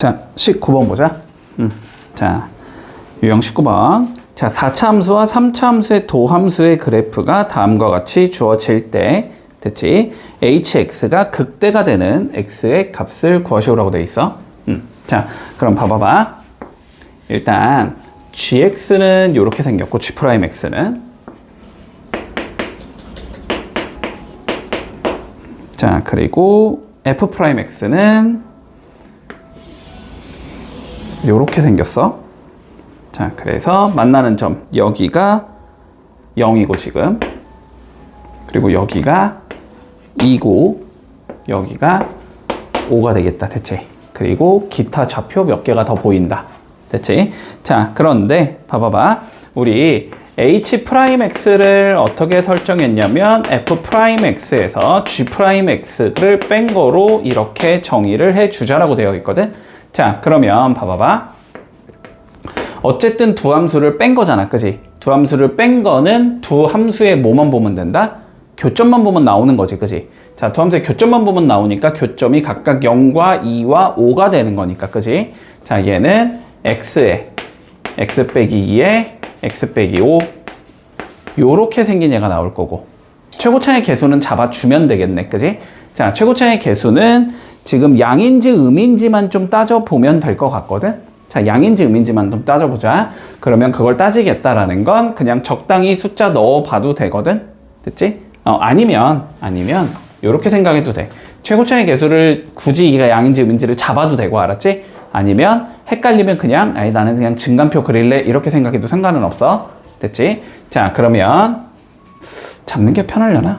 자, 19번 보자. 자, 유형 19번. 자, 4차 함수와 3차 함수의 도함수의 그래프가 다음과 같이 주어질 때, 됐지? hx가 극대가 되는 x의 값을 구하시오라고 돼 있어. 자, 그럼 봐봐봐. 일단 gx는 이렇게 생겼고 g'x는 자, 그리고 f'x는 요렇게 생겼어. 자, 그래서 만나는 점 여기가 0이고 지금, 그리고 여기가 2고 여기가 5가 되겠다. 됐지? 그리고 기타 좌표 몇 개가 더 보인다. 됐지? 자, 그런데 봐봐봐. 우리 h'x를 어떻게 설정했냐면 f'x에서 g'x를 뺀 거로 이렇게 정의를 해주자라고 되어 있거든. 자, 그러면 봐봐봐. 어쨌든 두 함수를 뺀 거잖아, 그지? 두 함수를 뺀 거는 두 함수의 뭐만 보면 된다? 교점만 보면 나오는 거지, 그지? 자, 두 함수의 교점만 보면 나오니까 교점이 각각 0과 2와 5가 되는 거니까, 그지? 자, 얘는 x에 x 빼기 2에 x 빼기 5 요렇게 생긴 얘가 나올 거고, 최고차의 개수는 잡아주면 되겠네, 그지? 자, 최고차의 개수는 지금 양인지 음인지만 좀 따져보면 될 것 같거든? 자, 양인지 음인지만 좀 따져보자. 그러면 그걸 따지겠다라는 건 그냥 적당히 숫자 넣어봐도 되거든? 됐지? 아니면 이렇게 생각해도 돼. 최고차의 개수를 굳이 이가 양인지 음인지를 잡아도 되고, 알았지? 아니면 헷갈리면 그냥 아니 나는 그냥 증간표 그릴래 이렇게 생각해도 상관은 없어. 됐지? 자, 그러면 잡는 게 편하려나?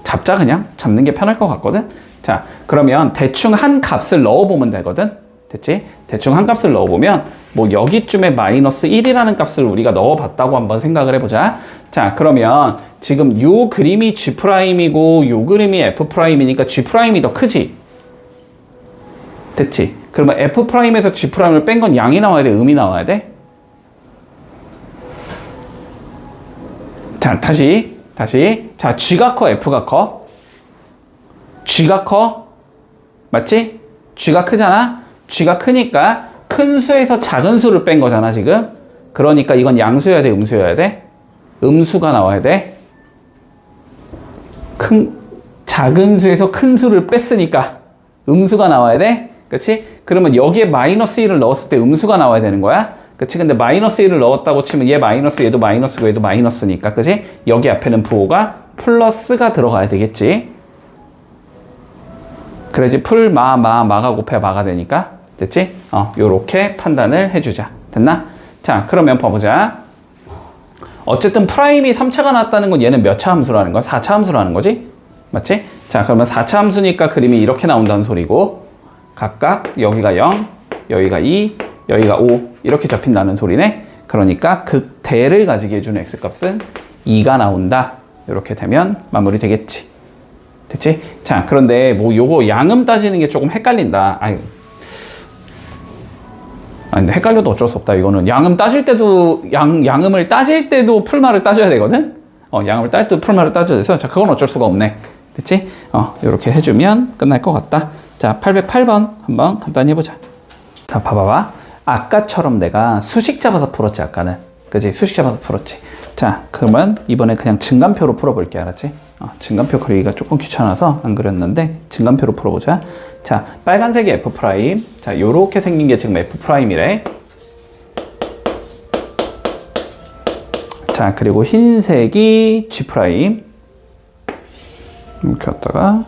잡자. 그냥 잡는 게 편할 것 같거든. 자, 그러면 대충 한 값을 넣어보면 되거든. 됐지? 대충 한 값을 넣어보면 뭐 여기쯤에 마이너스 1이라는 값을 우리가 넣어봤다고 한번 생각을 해보자. 자, 그러면 지금 요 그림이 G'이고 요 그림이 F'이니까 G'이 더 크지? 됐지? 그러면 F'에서 G'을 뺀 건 양이 나와야 돼? 음이 나와야 돼? 자, 다시. 자, G가 커, F가 커? G가 커? 맞지? G가 크잖아? G가 크니까 큰 수에서 작은 수를 뺀 거잖아, 지금? 그러니까 이건 양수여야 돼, 음수여야 돼? 음수가 나와야 돼? 작은 수에서 큰 수를 뺐으니까 음수가 나와야 돼? 그치? 그러면 여기에 마이너스 1을 넣었을 때 음수가 나와야 되는 거야? 그치? 근데 마이너스 1을 넣었다고 치면 얘 마이너스, 얘도 마이너스고 얘도 마이너스니까, 그치? 여기 앞에는 부호가 플러스가 들어가야 되겠지? 그래야지 마가 곱해 마가 되니까. 됐지? 요렇게 판단을 해주자. 됐나? 자, 그러면 봐보자. 어쨌든 프라임이 3차가 나왔다는 건 얘는 몇 차 함수라는 거야? 4차 함수라는 거지? 맞지? 자, 그러면 4차 함수니까 그림이 이렇게 나온다는 소리고, 각각 여기가 0, 여기가 2, 여기가 5 이렇게 잡힌다는 소리네. 그러니까 극대를 가지게 해주는 x값은 2가 나온다. 이렇게 되면 마무리 되겠지. 됐지? 자, 그런데 뭐 요거 양음 따지는 게 조금 헷갈린다. 근데 헷갈려도 어쩔 수 없다. 이거는 양음 따질 때도 양음을 따질 때도 풀말을 따져야 되거든. 양음을 따질 때도 풀말을 따져야 돼서 자, 그건 어쩔 수가 없네. 됐지? 이렇게 해주면 끝날 것 같다. 자, 808번 한번 간단히 해보자. 자, 봐봐봐. 아까처럼 내가 수식 잡아서 풀었지, 아까는. 그지? 수식 잡아서 풀었지. 자, 그러면 이번에 그냥 증간표로 풀어볼게, 알았지? 증간표 그리기가 조금 귀찮아서 안 그렸는데 증간표로 풀어보자. 자, 빨간색이 F'. 자, 요렇게 생긴 게 지금 F'이래. 자, 그리고 흰색이 G'. 이렇게 왔다가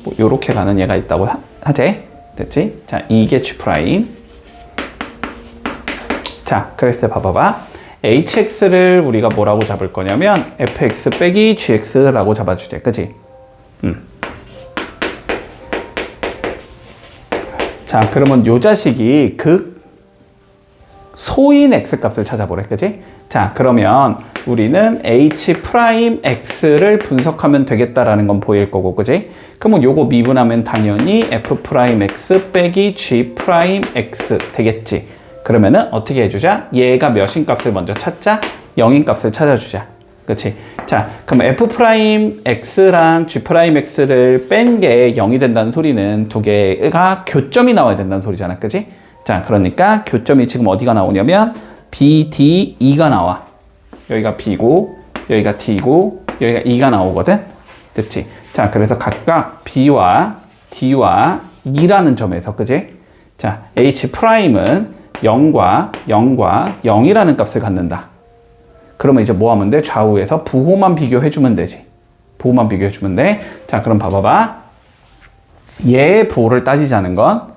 뭐 요렇게 가는 얘가 있다고 하지? 됐지? 자, 이게 G'. 자, 그랬을 때 봐봐봐. hx를 우리가 뭐라고 잡을 거냐면 fx 빼기 gx라고 잡아주지, 그치? 자, 그러면 요 자식이 소인 x값을 찾아보래, 그치? 자, 그러면 우리는 h'x를 분석하면 되겠다라는 건 보일 거고, 그치? 그러면 요거 미분하면 당연히 f'x 빼기 g'x 되겠지. 그러면은 어떻게 해주자? 얘가 몇인 값을 먼저 찾자? 0인 값을 찾아주자. 그치? 자, 그럼 F'X랑 G'X를 뺀 게 0이 된다는 소리는 두 개가 교점이 나와야 된다는 소리잖아. 그치? 자, 그러니까 교점이 지금 어디가 나오냐면 B, D, E가 나와. 여기가 B고, 여기가 D고, 여기가 E가 나오거든? 됐지? 자, 그래서 각각 B와 D와 E라는 점에서, 그치? 자, H'은 0과 0과 0이라는 값을 갖는다. 그러면 이제 뭐 하면 돼? 좌우에서 부호만 비교해주면 되지. 부호만 비교해주면 돼. 자, 그럼 봐봐봐. 얘의 부호를 따지자는 건,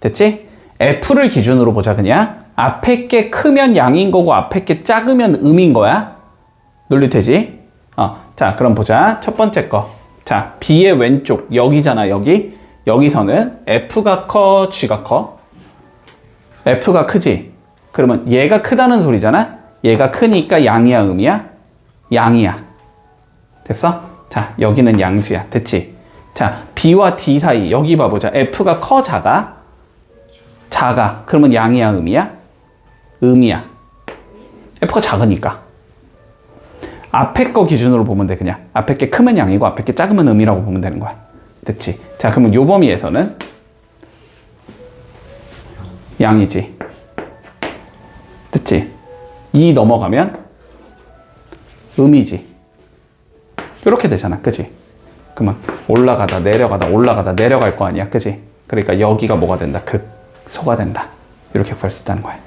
됐지? F를 기준으로 보자, 그냥. 앞에 게 크면 양인 거고, 앞에 게 작으면 음인 거야. 논리되지? 자, 그럼 보자. 첫 번째 거. 자, B의 왼쪽, 여기잖아, 여기. 여기서는 F가 커, G가 커? F가 크지? 그러면 얘가 크다는 소리잖아? 얘가 크니까 양이야, 음이야? 양이야. 됐어? 자, 여기는 양수야. 됐지? 자, B와 D 사이, 여기 봐보자. F가 커, 작아? 작아. 그러면 양이야, 음이야? 음이야. F가 작으니까. 앞에 거 기준으로 보면 돼, 그냥. 앞에 게 크면 양이고, 앞에 게 작으면 음이라고 보면 되는 거야. 됐지? 자, 그러면 요 범위에서는 양이지. 됐지? 2 넘어가면 음이지. 이렇게 되잖아. 그지? 그러면 올라가다 내려가다 올라가다 내려갈 거 아니야. 그지? 그러니까 여기가 뭐가 된다? 극소가 된다. 이렇게 구할 수 있다는 거야.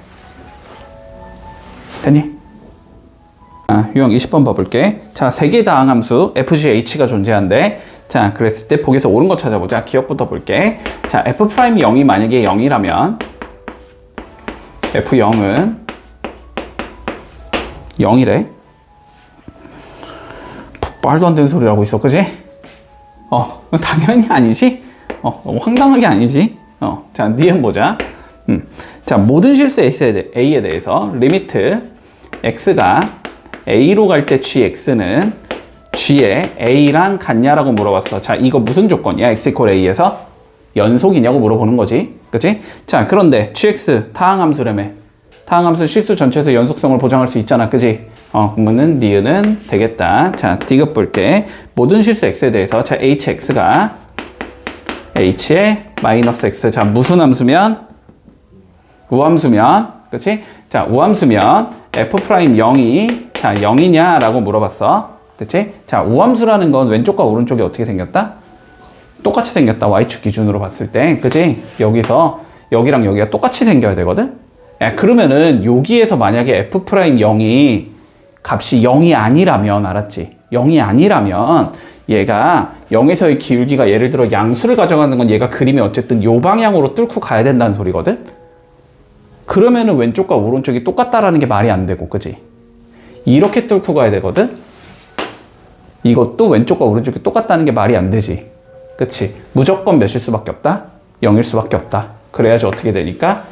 됐니? 유형 20번 봐볼게. 자, 세계다항 함수 FGH가 존재한대. 자, 그랬을 때 보기에서 옳은 거 찾아보자. 기억부터 볼게. 자, F'0이 만약에 0이라면 F0은 0이래. 말도 안 되는 소리를 하고 있어. 그지? 당연히 아니지? 너무 황당하게 아니지? 자, 니은 보자. 자, 모든 실수 A에 대해서 리미트 X가 A로 갈 때 GX는 G에 A랑 같냐라고 물어봤어. 자, 이거 무슨 조건이야? X = A에서 연속이냐고 물어보는 거지. 그치? 자, 그런데 GX 타항함수라며. 타항함수 실수 전체에서 연속성을 보장할 수 있잖아. 그치? 그러면은 니은은 되겠다. 자, 디귿 볼게. 모든 실수 X에 대해서 자, HX가 H의 마이너스 X. 자, 무슨 함수면? 우함수면. 그치? 자, 우함수면 F'0이 자, 0이냐? 라고 물어봤어. 됐지? 자, 우함수라는 건 왼쪽과 오른쪽이 어떻게 생겼다? 똑같이 생겼다. Y축 기준으로 봤을 때. 그치? 여기서 여기랑 여기가 똑같이 생겨야 되거든? 그러면은 여기에서 만약에 F'0이 값이 0이 아니라면, 알았지? 0이 아니라면 얘가 0에서의 기울기가 예를 들어 양수를 가져가는 건 얘가 그림이 어쨌든 요 방향으로 뚫고 가야 된다는 소리거든? 그러면은 왼쪽과 오른쪽이 똑같다라는 게 말이 안 되고, 그치? 이렇게 뚫고 가야 되거든? 이것도 왼쪽과 오른쪽이 똑같다는 게 말이 안 되지. 그치? 무조건 몇일 수밖에 없다? 0일 수밖에 없다. 그래야지 어떻게 되니까?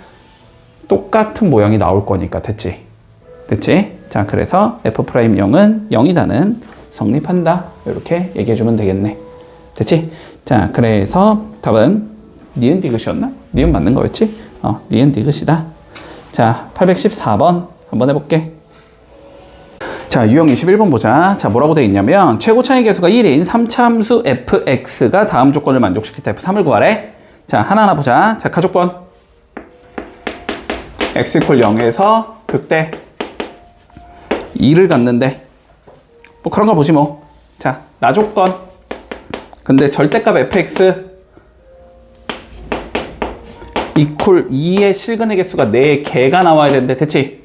똑같은 모양이 나올 거니까. 됐지? 됐지? 자, 그래서 F'0은 0이다는 성립한다. 이렇게 얘기해주면 되겠네. 됐지? 자, 그래서 답은 니은 디귿이었나? 니은 맞는 거였지? 니은 디귿이다. 자, 814번 한번 해볼게. 자, 유형 21번 보자. 자, 뭐라고 되어 있냐면 최고 차이 계수가 1인 3차 함수 fx가 다음 조건을 만족시킬 때 f3을 구하래. 자, 하나하나 보자. 자, 가조건 x = 0에서 극대 2를 갖는데 뭐 그런 거 보지 뭐. 자, 나조건 근데 절대값 fx 이퀄 2의 실근의 개수가 4개가 나와야 되는데 됐지?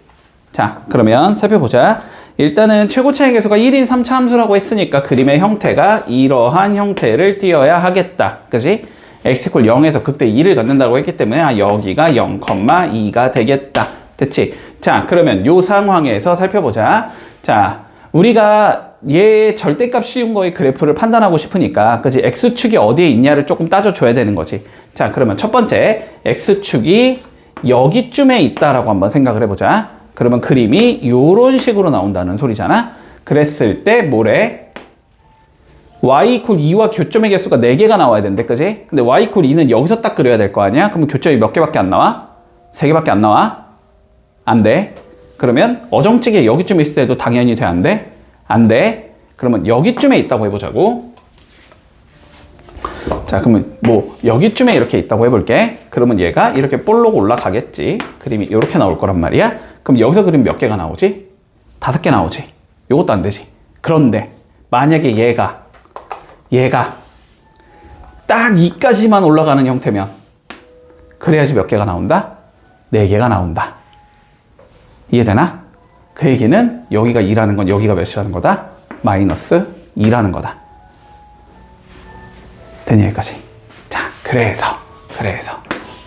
자, 그러면 살펴보자. 일단은 최고 차이 계수가 1인 3차 함수라고 했으니까 그림의 형태가 이러한 형태를 띄어야 하겠다. 그지? x = 0에서 극대 2를 갖는다고 했기 때문에 여기가 0,2가 되겠다. 됐지? 자, 그러면 요 상황에서 살펴보자. 자, 우리가 얘 절대값 씌운 거의 그래프를 판단하고 싶으니까 그지? x축이 어디에 있냐를 조금 따져줘야 되는 거지. 자, 그러면 첫 번째 x축이 여기쯤에 있다라고 한번 생각을 해보자. 그러면 그림이 요런 식으로 나온다는 소리잖아. 그랬을 때 뭐래? y = 2와 교점의 개수가 4개가 나와야 된대. 그지? 근데 y = 2는 여기서 딱 그려야 될 거 아니야? 그러면 교점이 몇 개밖에 안 나와? 3개밖에 안 나와? 안 돼. 그러면 어정찍이 여기쯤에 있을 때도 당연히 돼? 안 돼? 안 돼. 그러면 여기쯤에 있다고 해보자고. 자, 그러면 뭐 여기쯤에 이렇게 있다고 해볼게. 그러면 얘가 이렇게 볼록 올라가겠지. 그림이 이렇게 나올 거란 말이야. 그럼 여기서 그림 몇 개가 나오지? 5개 나오지. 요것도 안 되지. 그런데 만약에 얘가 딱 이까지만 올라가는 형태면 그래야지 몇 개가 나온다? 4개가 나온다. 이해되나? 그 얘기는 여기가 2라는 건 여기가 몇이라는 거다? 마이너스 2라는 거다. 되니 여기까지. 자, 그래서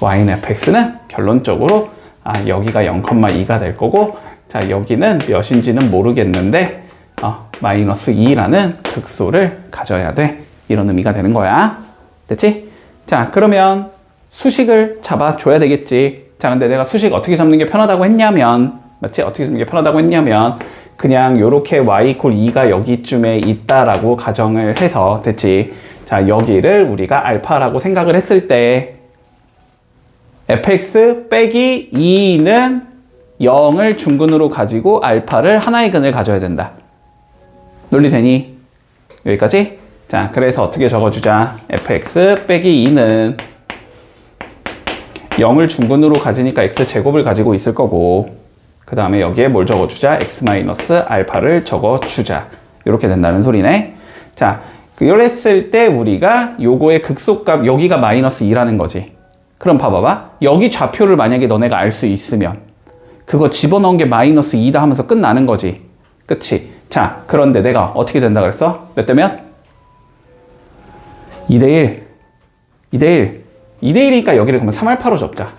y는 fx는 결론적으로 여기가 0,2가 될 거고, 자, 여기는 몇인지는 모르겠는데 마이너스 2라는 극소를 가져야 돼. 이런 의미가 되는 거야. 됐지? 자, 그러면 수식을 잡아줘야 되겠지. 자, 근데 내가 수식 어떻게 잡는 게 편하다고 했냐면, 맞지? 어떻게 잡는 게 편하다고 했냐면, 그냥 요렇게 y = 2가 여기쯤에 있다라고 가정을 해서, 됐지? 자, 여기를 우리가 알파라고 생각을 했을 때, fx 빼기 2는 0을 중근으로 가지고 알파를 하나의 근을 가져야 된다. 논리되니? 여기까지? 자, 그래서 어떻게 적어주자. fx 빼기 2는 0을 중근으로 가지니까 x제곱을 가지고 있을 거고, 그 다음에 여기에 뭘 적어주자. x-알파를 적어주자. 이렇게 된다는 소리네. 자, 그걸 했을 때 우리가 요거의 극소값, 여기가 마이너스 2라는 거지. 그럼 봐봐봐. 여기 좌표를 만약에 너네가 알 수 있으면 그거 집어넣은 게 마이너스 2다 하면서 끝나는 거지. 그치? 자, 그런데 내가 어떻게 된다 그랬어? 몇 대면? 2대1. 2대1이니까 여기를 그러면 3알파로 접자.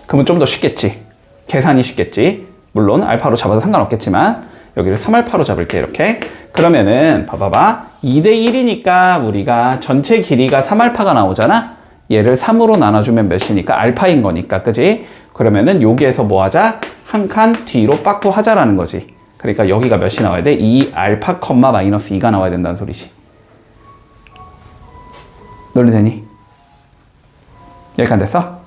그러면 좀 더 쉽겠지. 계산이 쉽겠지. 물론 알파로 잡아도 상관없겠지만 여기를 3알파로 잡을게. 이렇게. 그러면은 봐봐봐. 2대1이니까 우리가 전체 길이가 3알파가 나오잖아. 얘를 3으로 나눠주면 몇이니까 알파인 거니까. 그지? 그러면은 여기에서 뭐 하자? 한 칸 뒤로 빠꾸 하자라는 거지. 그러니까 여기가 몇이 나와야 돼? 2알파, 마이너스 2가 나와야 된다는 소리지. 논리되니? 여기까지 됐어?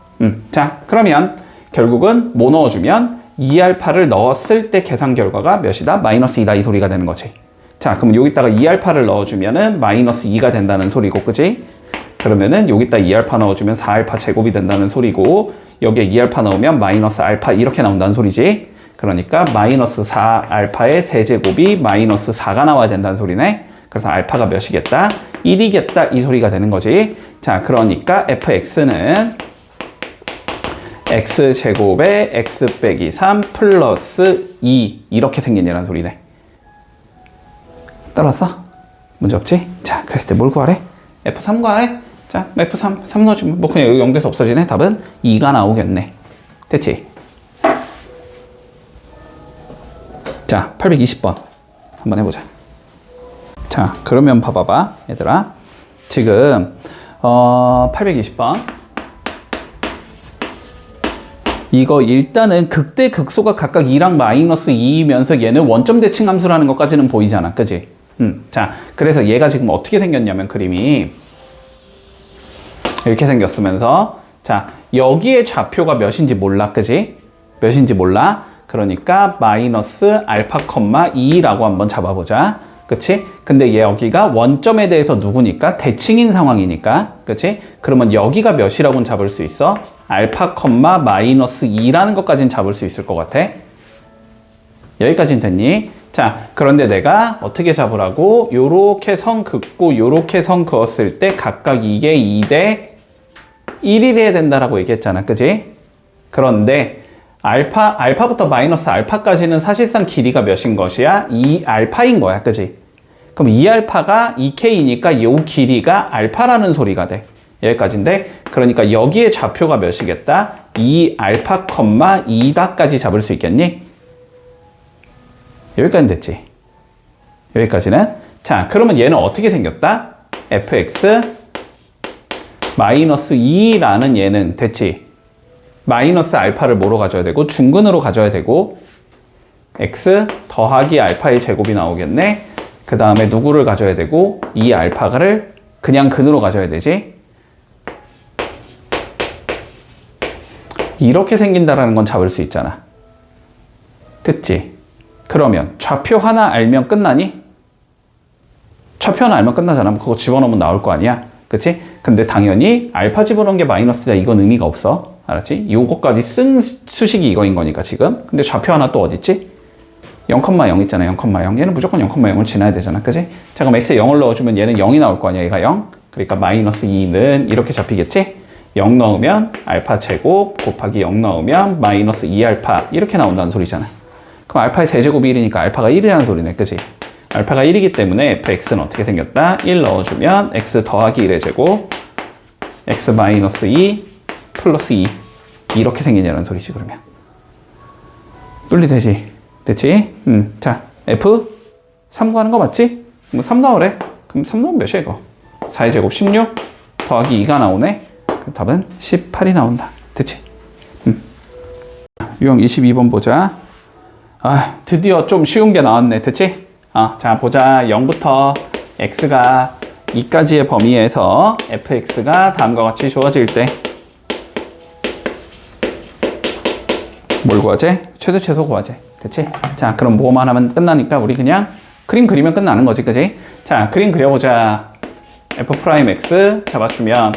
자, 그러면 결국은 뭐 넣어주면 2알파를 넣었을 때 계산 결과가 몇이다? 마이너스 2다 이 소리가 되는 거지. 자, 그럼 여기다가 2알파를 넣어주면은 마이너스 2가 된다는 소리고, 그지? 그러면은 여기다 2알파 넣어주면 4알파 제곱이 된다는 소리고, 여기에 2알파 넣으면 마이너스 알파 이렇게 나온다는 소리지. 그러니까 마이너스 4알파의 세제곱이 마이너스 4가 나와야 된다는 소리네. 그래서 알파가 몇이겠다? 1이겠다 이 소리가 되는 거지. 자, 그러니까 fx는 x제곱에 x 빼기 3 플러스 2 이렇게 생긴다는 소리네. 따라왔어? 문제 없지? 자, 그랬을 때 뭘 구하래? f3 구하래? 자, f3 넣어주면 뭐 그냥 여기 0돼서 없어지네. 답은 2가 나오겠네. 됐지? 자, 820번 한번 해보자. 자, 그러면 봐봐봐 얘들아. 지금 820번 이거 일단은 극대 극소가 각각 2랑 마이너스 2이면서 얘는 원점 대칭 함수라는 것까지는 보이잖아. 그지? 자, 그래서 얘가 지금 어떻게 생겼냐면 그림이 이렇게 생겼으면서, 자, 여기에 좌표가 몇인지 몰라. 그지? 몇인지 몰라. 그러니까 마이너스 알파, 2라고 한번 잡아보자. 그치? 근데 여기가 원점에 대해서 누구니까? 대칭인 상황이니까. 그치? 그러면 여기가 몇이라고는 잡을 수 있어? 알파, 마이너스 2라는 것까지는 잡을 수 있을 것 같아. 여기까지는 됐니? 자, 그런데 내가 어떻게 잡으라고? 요렇게 선 긋고 요렇게 선 그었을 때 각각 이게 2대 1이 돼야 된다라고 얘기했잖아. 그치? 그런데 알파부터 마이너스 알파까지는 사실상 길이가 몇인 것이야? 2알파인 거야. 그치? 그럼 2알파가 2k니까 이 길이가 알파라는 소리가 돼. 여기까지인데, 그러니까 여기에 좌표가 몇이겠다? 2알파, 2다까지 잡을 수 있겠니? 여기까지는 됐지. 여기까지는. 자, 그러면 얘는 어떻게 생겼다? fx 마이너스 2라는 얘는 됐지. 마이너스 알파를 뭐로 가져야 되고 중근으로 가져야 되고 x 더하기 알파의 제곱이 나오겠네. 그 다음에 누구를 가져야 되고 이 알파를 그냥 근으로 가져야 되지. 이렇게 생긴다라는 건 잡을 수 있잖아. 됐지? 그러면 좌표 하나 알면 끝나니? 좌표 하나 알면 끝나잖아. 그거 집어넣으면 나올 거 아니야. 그치? 근데 당연히 알파 집어넣은 게 마이너스다. 이건 의미가 없어. 알았지? 요거까지 쓴 수식이 이거인 거니까 지금. 근데 좌표 하나 또 어딨지? 0,0 있잖아. 0,0. 얘는 무조건 0,0을 지나야 되잖아. 그치? 자, 그럼 x에 0을 넣어주면 얘는 0이 나올 거 아니야. 얘가 0. 그러니까 마이너스 2는 이렇게 잡히겠지? 0 넣으면 알파 제곱 곱하기 0 넣으면 마이너스 2알파 이렇게 나온다는 소리잖아. 그럼 알파의 세제곱이 1이니까 알파가 1이라는 소리네. 그치? 알파가 1이기 때문에 fx는 어떻게 생겼다? 1 넣어주면 x 더하기 1의 제곱 x 마이너스 2 플러스 2 이렇게 생기냐는 소리지. 그러면 논리되지? 됐지? 자, f 3 구하는 거 맞지? 그럼 3 나오래. 그럼 3 나오면 몇이야 이거? 4의 제곱 16 더하기 2가 나오네. 그럼 답은 18이 나온다. 됐지? 유형 22번 보자. 아, 드디어 좀 쉬운 게 나왔네. 됐지? 자, 보자. 0부터 x가 2까지의 범위에서 fx가 다음과 같이 주어질 때 뭘 구하지? 최대 최소 구하지. 됐지? 자, 그럼 뭐만 하면 끝나니까 우리 그냥 그림 그리면 끝나는 거지. 그지? 자, 그림 그려보자. f'x 잡아주면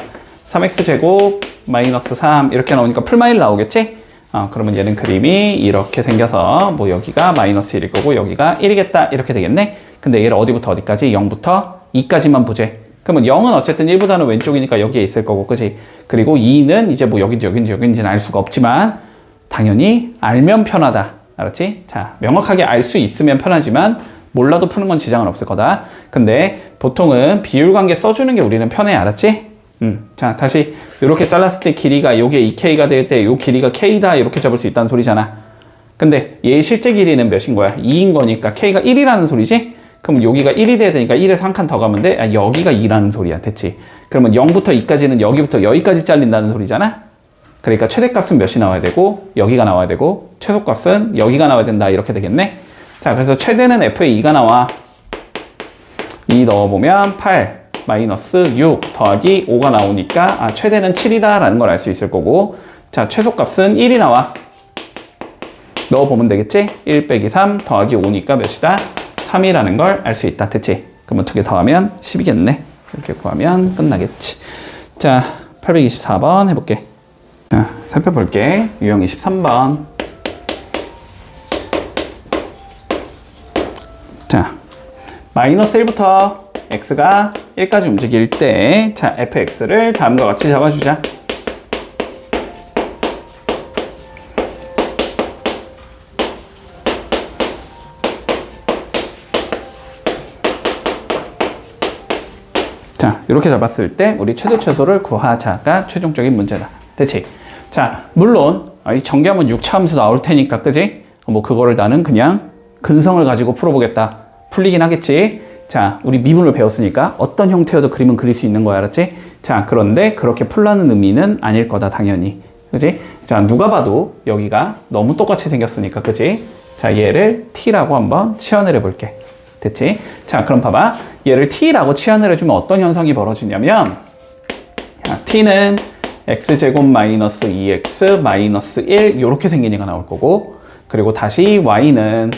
3x제곱 마이너스 3 이렇게 나오니까 풀마일 나오겠지? 그러면 얘는 그림이 이렇게 생겨서 뭐 여기가 마이너스 1일 거고 여기가 1이겠다 이렇게 되겠네. 근데 얘를 어디부터 어디까지? 0부터 2까지만 보재. 그러면 0은 어쨌든 1보다는 왼쪽이니까 여기에 있을 거고, 그지? 그리고 2는 이제 뭐 여긴지는 알 수가 없지만 당연히 알면 편하다. 알았지? 자, 명확하게 알 수 있으면 편하지만 몰라도 푸는 건 지장은 없을 거다. 근데 보통은 비율 관계 써주는 게 우리는 편해. 알았지? 자, 다시 이렇게 잘랐을 때 길이가 요게 2k가 될 때 요 길이가 k다 이렇게 잡을 수 있다는 소리잖아. 근데 얘의 실제 길이는 몇인 거야? 2인 거니까 k가 1이라는 소리지? 그럼 여기가 1이 돼야 되니까 1에서 한 칸 더 가면 돼? 여기가 2라는 소리야. 됐지? 그러면 0부터 2까지는 여기부터 여기까지 잘린다는 소리잖아? 그러니까 최대값은 몇이 나와야 되고 여기가 나와야 되고 최소값은 여기가 나와야 된다. 이렇게 되겠네? 자, 그래서 최대는 f에 2가 나와. 2 넣어보면 8 마이너스 6 더하기 5가 나오니까 최대는 7이다 라는 걸 알 수 있을 거고, 자, 최소값은 1이 나와. 넣어보면 되겠지? 1 빼기 3 더하기 5니까 몇이다? 3이라는 걸 알 수 있다. 됐지? 그러면 2개 더하면 10이겠네. 이렇게 구하면 끝나겠지. 자, 824번 해볼게. 자, 살펴볼게. 유형 23번. 자, 마이너스 1부터 x가 1까지 움직일 때, 자, fx를 다음과 같이 잡아주자. 자, 이렇게 잡았을 때 우리 최대 최소를 구하자가 최종적인 문제다. 됐지? 자, 물론 이 전개하면 6차 함수 나올 테니까, 그지? 뭐 그거를 나는 그냥 근성을 가지고 풀어보겠다. 풀리긴 하겠지? 자, 우리 미분을 배웠으니까 어떤 형태여도 그림은 그릴 수 있는 거야. 알았지? 자, 그런데 그렇게 풀라는 의미는 아닐 거다. 당연히. 그지? 자, 누가 봐도 여기가 너무 똑같이 생겼으니까, 그지? 자, 얘를 t라고 한번 치환을 해볼게. 됐지? 자, 그럼 봐봐. 얘를 t라고 치환을 해주면 어떤 현상이 벌어지냐면, 자, t는 x제곱 마이너스 2x 마이너스 1 이렇게 생긴 얘가 나올 거고, 그리고 다시 y는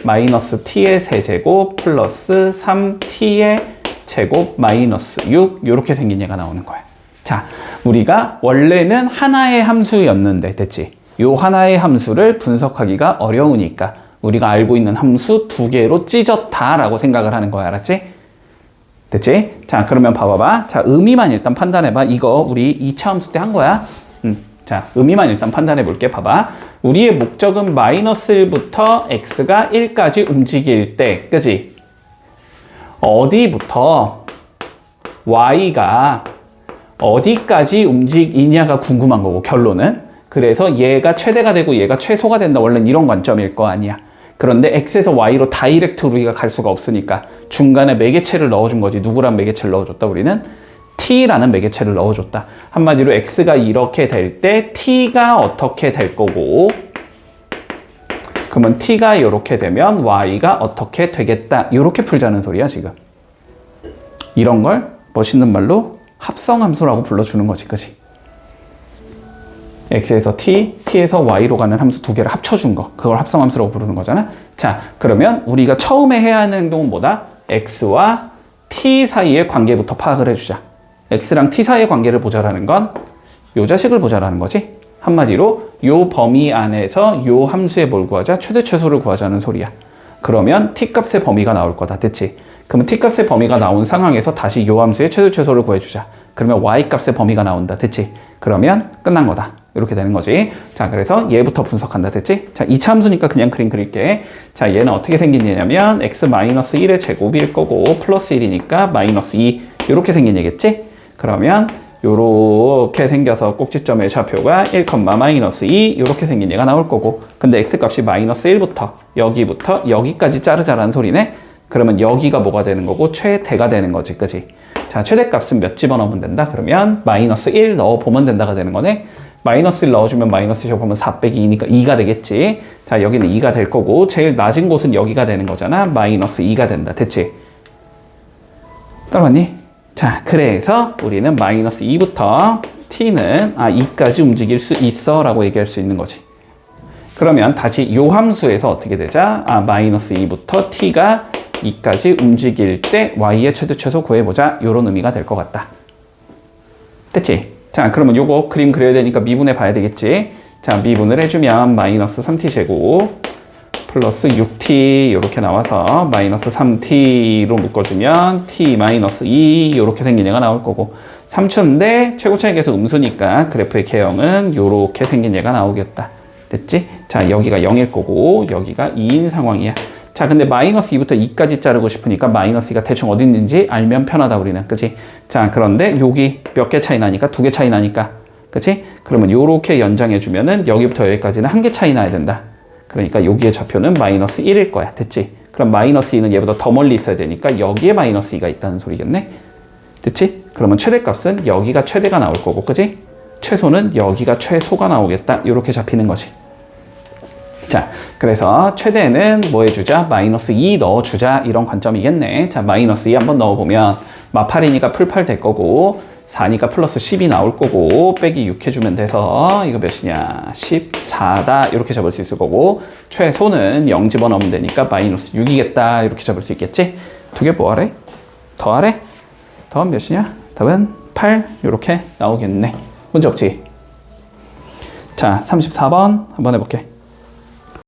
마이너스 t의 세제곱 플러스 3t의 제곱 마이너스 6 이렇게 생긴 얘가 나오는 거야. 자, 우리가 원래는 하나의 함수였는데, 됐지? 요 하나의 함수를 분석하기가 어려우니까 우리가 알고 있는 함수 2개로 찢었다라고 생각을 하는 거야. 알았지? 됐지? 자, 그러면 봐봐봐. 자, 의미만 일단 판단해봐. 이거 우리 2차 함수 때 한 거야. 자, 의미만 일단 판단해 볼게. 봐봐. 우리의 목적은 마이너스 1부터 x가 1까지 움직일 때, 그지? 어디부터 y가 어디까지 움직이냐가 궁금한 거고, 결론은. 그래서 얘가 최대가 되고 얘가 최소가 된다. 원래는 이런 관점일 거 아니야. 그런데 x에서 y로 다이렉트로 우리가 갈 수가 없으니까 중간에 매개체를 넣어준 거지. 누구란 매개체를 넣어줬다? 우리는 t라는 매개체를 넣어줬다. 한마디로 x가 이렇게 될 때 t가 어떻게 될 거고, 그러면 t가 이렇게 되면 y가 어떻게 되겠다. 이렇게 풀자는 소리야 지금. 이런 걸 멋있는 말로 합성함수라고 불러주는 거지. 그치? x에서 t, t에서 y로 가는 함수 두 개를 합쳐준 거. 그걸 합성함수라고 부르는 거잖아. 자, 그러면 우리가 처음에 해야 하는 행동은 뭐다? x와 t 사이의 관계부터 파악을 해주자. x랑 t 사이의 관계를 보자라는 건 요 자식을 보자라는 거지. 한마디로 요 범위 안에서 요 함수의 뭘 구하자? 최대 최소를 구하자는 소리야. 그러면 t 값의 범위가 나올 거다. 됐지? 그러면 t 값의 범위가 나온 상황에서 다시 요 함수의 최대 최소를 구해주자. 그러면 y 값의 범위가 나온다. 됐지? 그러면 끝난 거다. 이렇게 되는 거지. 자, 그래서 얘부터 분석한다. 됐지? 자, 2차 함수니까 그냥 그림 그릴게. 자, 얘는 어떻게 생기냐면 x-1의 제곱일 거고 플러스 1이니까 마이너스 2 이렇게 생긴 얘겠지? 그러면 요렇게 생겨서 꼭지점의 좌표가 1, 마이너스 2 이렇게 생긴 얘가 나올 거고, 근데 x값이 마이너스 1부터 여기부터 여기까지 자르자라는 소리네. 그러면 여기가 뭐가 되는 거고 최대가 되는 거지. 그지? 자, 최대값은 몇 집어넣으면 된다? 그러면 마이너스 1 넣어보면 된다가 되는 거네. 마이너스 1 넣어주면 마이너스 접하면 4 빼기 2니까 2가 되겠지. 자, 여기는 2가 될 거고 제일 낮은 곳은 여기가 되는 거잖아. 마이너스 2가 된다. 됐지? 따라왔니? 자, 그래서 우리는 마이너스 2부터 t는 2까지 움직일 수 있어 라고 얘기할 수 있는 거지. 그러면 다시 요 함수에서 어떻게 되자? 마이너스 2부터 t가 2까지 움직일 때 y의 최대 최소 구해보자. 요런 의미가 될 것 같다. 됐지? 자, 그러면 요거 그림 그려야 되니까 미분해 봐야 되겠지? 자, 미분을 해주면 마이너스 3t 제곱 플러스 6t 이렇게 나와서 마이너스 3t로 묶어주면 t 마이너스 2 이렇게 생긴 얘가 나올 거고, 3초인데 최고 차이 계수 음수니까 그래프의 개형은 이렇게 생긴 얘가 나오겠다. 됐지? 자, 여기가 0일 거고 여기가 2인 상황이야. 자, 근데 마이너스 2부터 2까지 자르고 싶으니까 마이너스 2가 대충 어디 있는지 알면 편하다 우리는. 그치? 자, 그런데 여기 몇 개 차이 나니까 2개 차이 나니까, 그치? 그러면 요렇게 연장해 주면은 여기부터 여기까지는 1개 차이 나야 된다. 그러니까 여기의 좌표는 마이너스 1일 거야. 됐지? 그럼 마이너스 2는 얘보다 더 멀리 있어야 되니까 여기에 마이너스 2가 있다는 소리겠네? 됐지? 그러면 최대값은 여기가 최대가 나올 거고, 그지? 최소는 여기가 최소가 나오겠다. 이렇게 잡히는 거지. 자, 그래서 최대는 뭐 해주자? 마이너스 2 넣어주자. 이런 관점이겠네. 자, 마이너스 2 한번 넣어보면 마8이니까 풀8 될 거고 4니까 플러스 10이 나올 거고 빼기 6 해주면 돼서 이거 몇이냐? 14다. 이렇게 잡을 수 있을 거고 최소는 0 집어넣으면 되니까 마이너스 6이겠다. 이렇게 잡을 수 있겠지? 두 개 뭐하래? 더하래? 더하면 몇이냐? 답은 8 이렇게 나오겠네. 문제 없지? 자, 34번 한번 해볼게.